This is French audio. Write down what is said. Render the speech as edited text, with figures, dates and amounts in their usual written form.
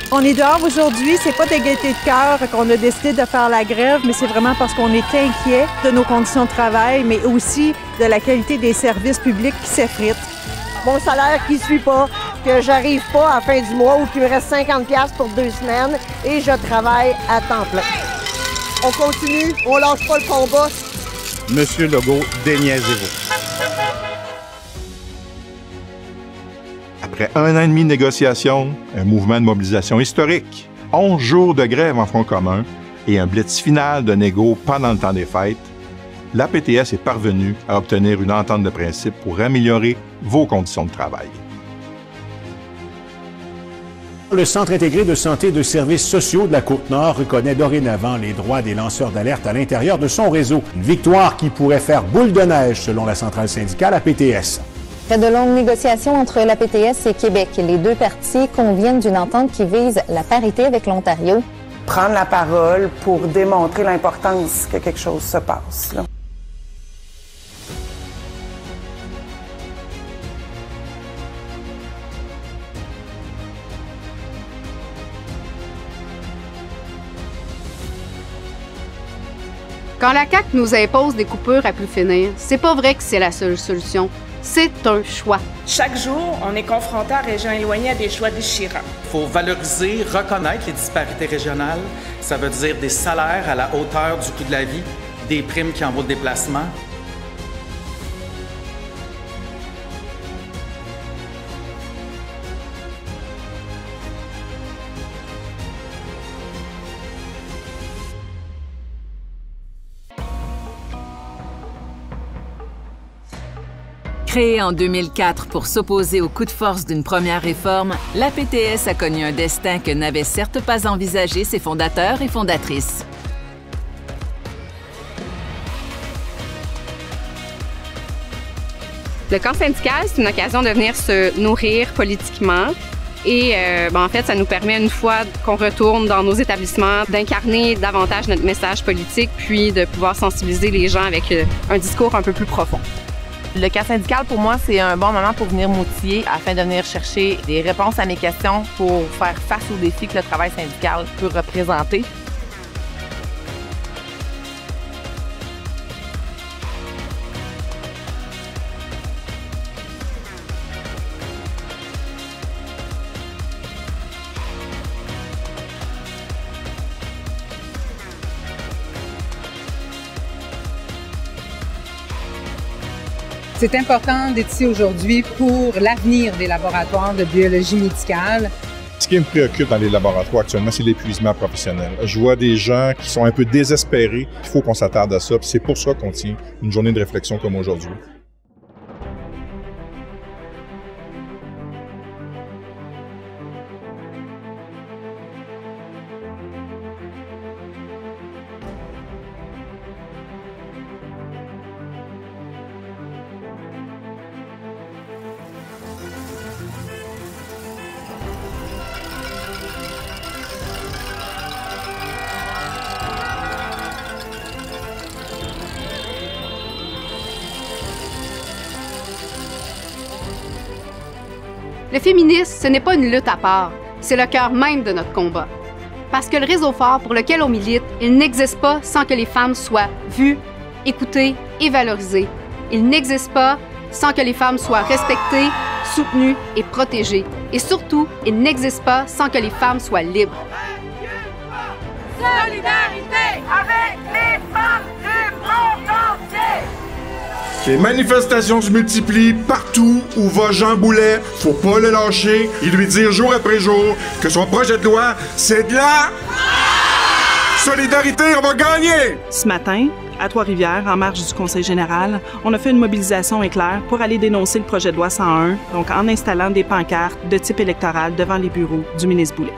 On est dehors aujourd'hui, c'est pas de gaieté de cœur qu'on a décidé de faire la grève, mais c'est vraiment parce qu'on est inquiet de nos conditions de travail, mais aussi de la qualité des services publics qui s'effritent. Mon salaire qui ne suit pas, que j'arrive pas à la fin du mois ou qu'il me reste 50$ pour 2 semaines et je travaille à temps plein. On continue, on lâche pas le combat. Monsieur Legault, déniaisez-vous. Après 1 an et demi de négociations, un mouvement de mobilisation historique, 11 jours de grève en front commun et un blitz final de négo pendant le temps des fêtes, la PTS est parvenue à obtenir une entente de principe pour améliorer vos conditions de travail. Le Centre intégré de santé et de services sociaux de la Côte-Nord reconnaît dorénavant les droits des lanceurs d'alerte à l'intérieur de son réseau. Une victoire qui pourrait faire boule de neige selon la centrale syndicale APTS. Après de longues négociations entre la PTS et Québec, les deux parties conviennent d'une entente qui vise la parité avec l'Ontario. Prendre la parole pour démontrer l'importance que quelque chose se passe, là. Quand la CAQ nous impose des coupures à plus finir, c'est pas vrai que c'est la seule solution. C'est un choix. Chaque jour, on est confronté à régions éloignées à des choix déchirants. Il faut valoriser, reconnaître les disparités régionales. Ça veut dire des salaires à la hauteur du coût de la vie, des primes qui en vaut le déplacement. Créée en 2004 pour s'opposer au coup de force d'une première réforme, la PTS a connu un destin que n'avaient certes pas envisagé ses fondateurs et fondatrices. Le camp syndical, c'est une occasion de venir se nourrir politiquement. Et en fait, ça nous permet, une fois qu'on retourne dans nos établissements, d'incarner davantage notre message politique, puis de pouvoir sensibiliser les gens avec un discours un peu plus profond. Le camp syndical, pour moi, c'est un bon moment pour venir m'outiller afin de venir chercher des réponses à mes questions pour faire face aux défis que le travail syndical peut représenter. C'est important d'être ici aujourd'hui pour l'avenir des laboratoires de biologie médicale. Ce qui me préoccupe dans les laboratoires actuellement, c'est l'épuisement professionnel. Je vois des gens qui sont un peu désespérés. Il faut qu'on s'attarde à ça. C'est pour ça qu'on tient une journée de réflexion comme aujourd'hui. Le féminisme, ce n'est pas une lutte à part, c'est le cœur même de notre combat. Parce que le réseau fort pour lequel on milite, il n'existe pas sans que les femmes soient vues, écoutées et valorisées. Il n'existe pas sans que les femmes soient respectées, soutenues et protégées. Et surtout, il n'existe pas sans que les femmes soient libres. Solidarité avec les femmes du monde entier! Les manifestations se multiplient partout où va Jean Boulet. Faut pas le lâcher et lui dire jour après jour que son projet de loi, c'est de la solidarité, on va gagner! Ce matin, à Trois-Rivières, en marge du Conseil général, on a fait une mobilisation éclair pour aller dénoncer le projet de loi 101, donc en installant des pancartes de type électoral devant les bureaux du ministre Boulet.